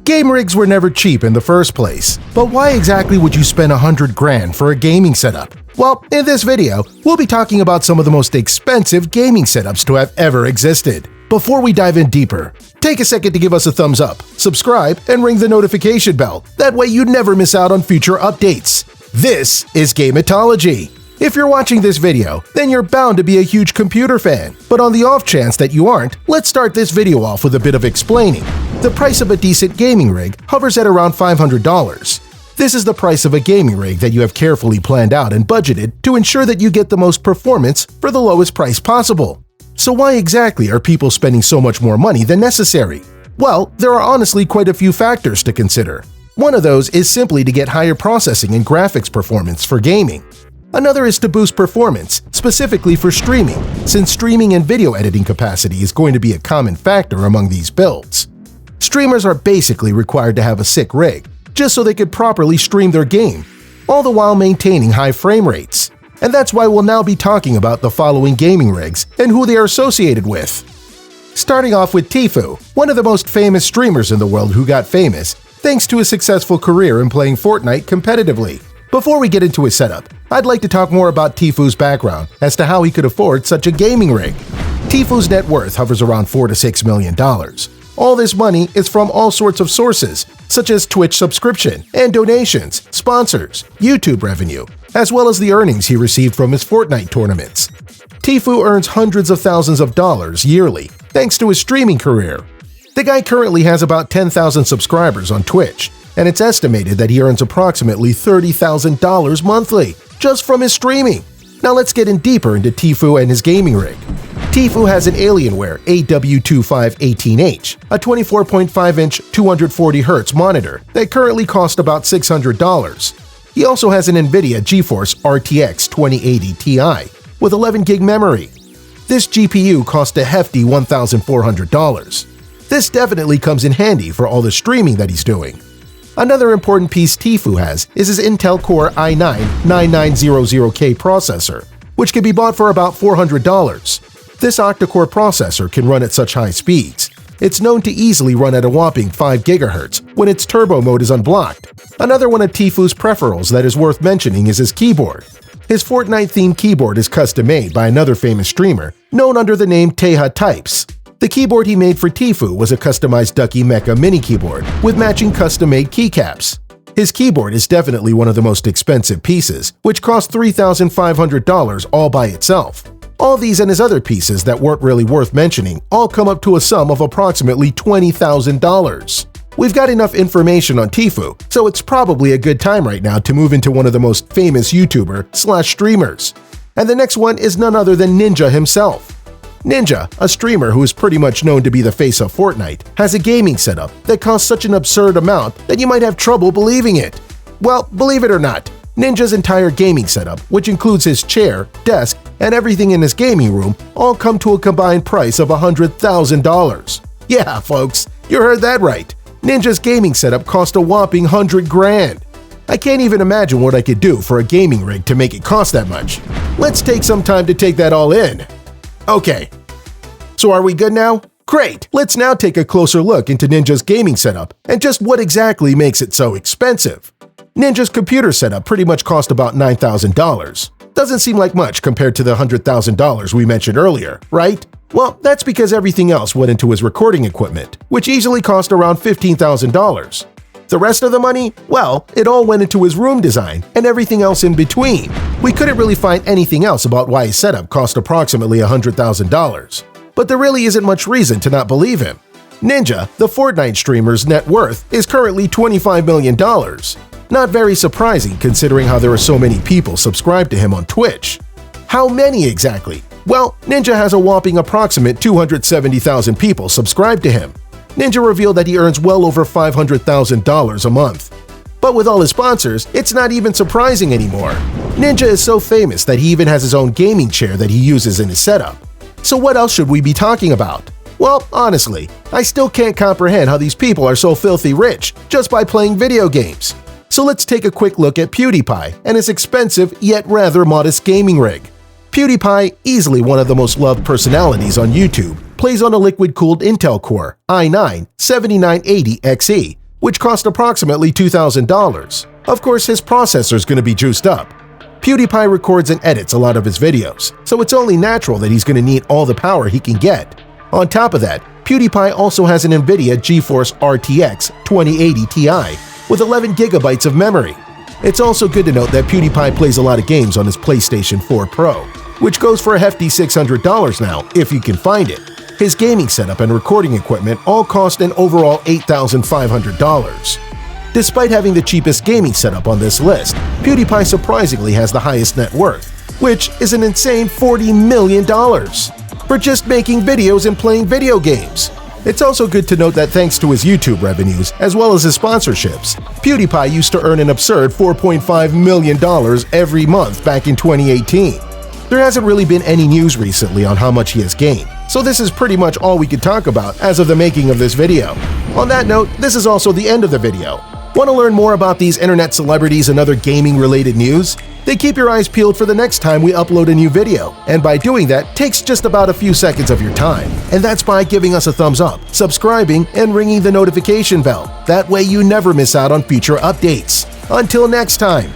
Game rigs were never cheap in the first place, but why exactly would you spend $100 for a gaming setup? Well, in this video, we'll be talking about some of the most expensive gaming setups to have ever existed. Before we dive in deeper, take a second to give us a thumbs up, subscribe, and ring the notification bell. That way you never miss out on future updates. This is Gameatology. If you're watching this video, then you're bound to be a huge computer fan. But on the off chance that you aren't, let's start this video off with a bit of explaining. The price of a decent gaming rig hovers at around $500. This is the price of a gaming rig that you have carefully planned out and budgeted to ensure that you get the most performance for the lowest price possible. So why exactly are people spending so much more money than necessary? Well, there are honestly quite a few factors to consider. One of those is simply to get higher processing and graphics performance for gaming. Another is to boost performance, specifically for streaming, since streaming and video editing capacity is going to be a common factor among these builds. Streamers are basically required to have a sick rig, just so they could properly stream their game, all the while maintaining high frame rates. And that's why we'll now be talking about the following gaming rigs and who they are associated with. Starting off with Tfue, one of the most famous streamers in the world who got famous thanks to a successful career in playing Fortnite competitively. Before we get into his setup, I'd like to talk more about Tfue's background as to how he could afford such a gaming rig. Tfue's net worth hovers around $4 to $6 million. All this money is from all sorts of sources, such as Twitch subscription and donations, sponsors, YouTube revenue, as well as the earnings he received from his Fortnite tournaments. Tfue earns hundreds of thousands of dollars yearly thanks to his streaming career. The guy currently has about 10,000 subscribers on Twitch, and it's estimated that he earns approximately $30,000 monthly just from his streaming. Now let's get in deeper into Tfue and his gaming rig. Tfue has an Alienware AW2518H, a 24.5-inch 240Hz monitor that currently costs about $600. He also has an NVIDIA GeForce RTX 2080 Ti with 11 gig memory. This GPU cost a hefty $1,400. This definitely comes in handy for all the streaming that he's doing. Another important piece Tfue has is his Intel Core i9-9900K processor, which can be bought for about $400. This octa-core processor can run at such high speeds. It's known to easily run at a whopping 5 GHz when its turbo mode is unblocked. Another one of Tfue's peripherals that is worth mentioning is his keyboard. His Fortnite-themed keyboard is custom-made by another famous streamer known under the name Teha Types. The keyboard he made for Tfue was a customized Ducky Mecha mini keyboard with matching custom-made keycaps. His keyboard is definitely one of the most expensive pieces, which cost $3,500 all by itself. All these and his other pieces that weren't really worth mentioning all come up to a sum of approximately $20,000. We've got enough information on Tfue, so it's probably a good time right now to move into one of the most famous YouTuber/streamers. And the next one is none other than Ninja himself. Ninja, a streamer who is pretty much known to be the face of Fortnite, has a gaming setup that costs such an absurd amount that you might have trouble believing it. Well, believe it or not, Ninja's entire gaming setup, which includes his chair, desk, and everything in his gaming room, all come to a combined price of $100,000. Yeah, folks, you heard that right. Ninja's gaming setup cost a whopping $100,000. I can't even imagine what I could do for a gaming rig to make it cost that much. Let's take some time to take that all in. Okay, so are we good now? Great! Let's now take a closer look into Ninja's gaming setup and just what exactly makes it so expensive. Ninja's computer setup pretty much cost about $9,000. Doesn't seem like much compared to the $100,000 we mentioned earlier, right? Well, that's because everything else went into his recording equipment, which easily cost around $15,000. The rest of the money? Well, it all went into his room design and everything else in between. We couldn't really find anything else about why his setup cost approximately $100,000. But there really isn't much reason to not believe him. Ninja, the Fortnite streamer's net worth, is currently $25 million. Not very surprising considering how there are so many people subscribed to him on Twitch. How many exactly? Well, Ninja has a whopping approximate 270,000 people subscribed to him. Ninja revealed that he earns well over $500,000 a month. But with all his sponsors, it's not even surprising anymore. Ninja is so famous that he even has his own gaming chair that he uses in his setup. So what else should we be talking about? Well, honestly, I still can't comprehend how these people are so filthy rich just by playing video games. So let's take a quick look at PewDiePie and his expensive yet rather modest gaming rig. PewDiePie, easily one of the most loved personalities on YouTube, plays on a liquid-cooled Intel Core i9-7980XE which cost approximately $2,000. Of course, his processor is going to be juiced up. PewDiePie records and edits a lot of his videos, so it's only natural that he's going to need all the power he can get. On top of that, PewDiePie also has an NVIDIA GeForce RTX 2080 Ti with 11 GB of memory. It's also good to note that PewDiePie plays a lot of games on his PlayStation 4 Pro, which goes for a hefty $600 now if you can find it. His gaming setup and recording equipment all cost an overall $8,500. Despite having the cheapest gaming setup on this list, PewDiePie surprisingly has the highest net worth, which is an insane $40 million for just making videos and playing video games. It's also good to note that thanks to his YouTube revenues, as well as his sponsorships, PewDiePie used to earn an absurd $4.5 million every month back in 2018. There hasn't really been any news recently on how much he has gained, so this is pretty much all we could talk about as of the making of this video. On that note, this is also the end of the video. Want to learn more about these internet celebrities and other gaming-related news? Then keep your eyes peeled for the next time we upload a new video, and by doing that takes just about a few seconds of your time. And that's by giving us a thumbs up, subscribing, and ringing the notification bell. That way you never miss out on future updates. Until next time.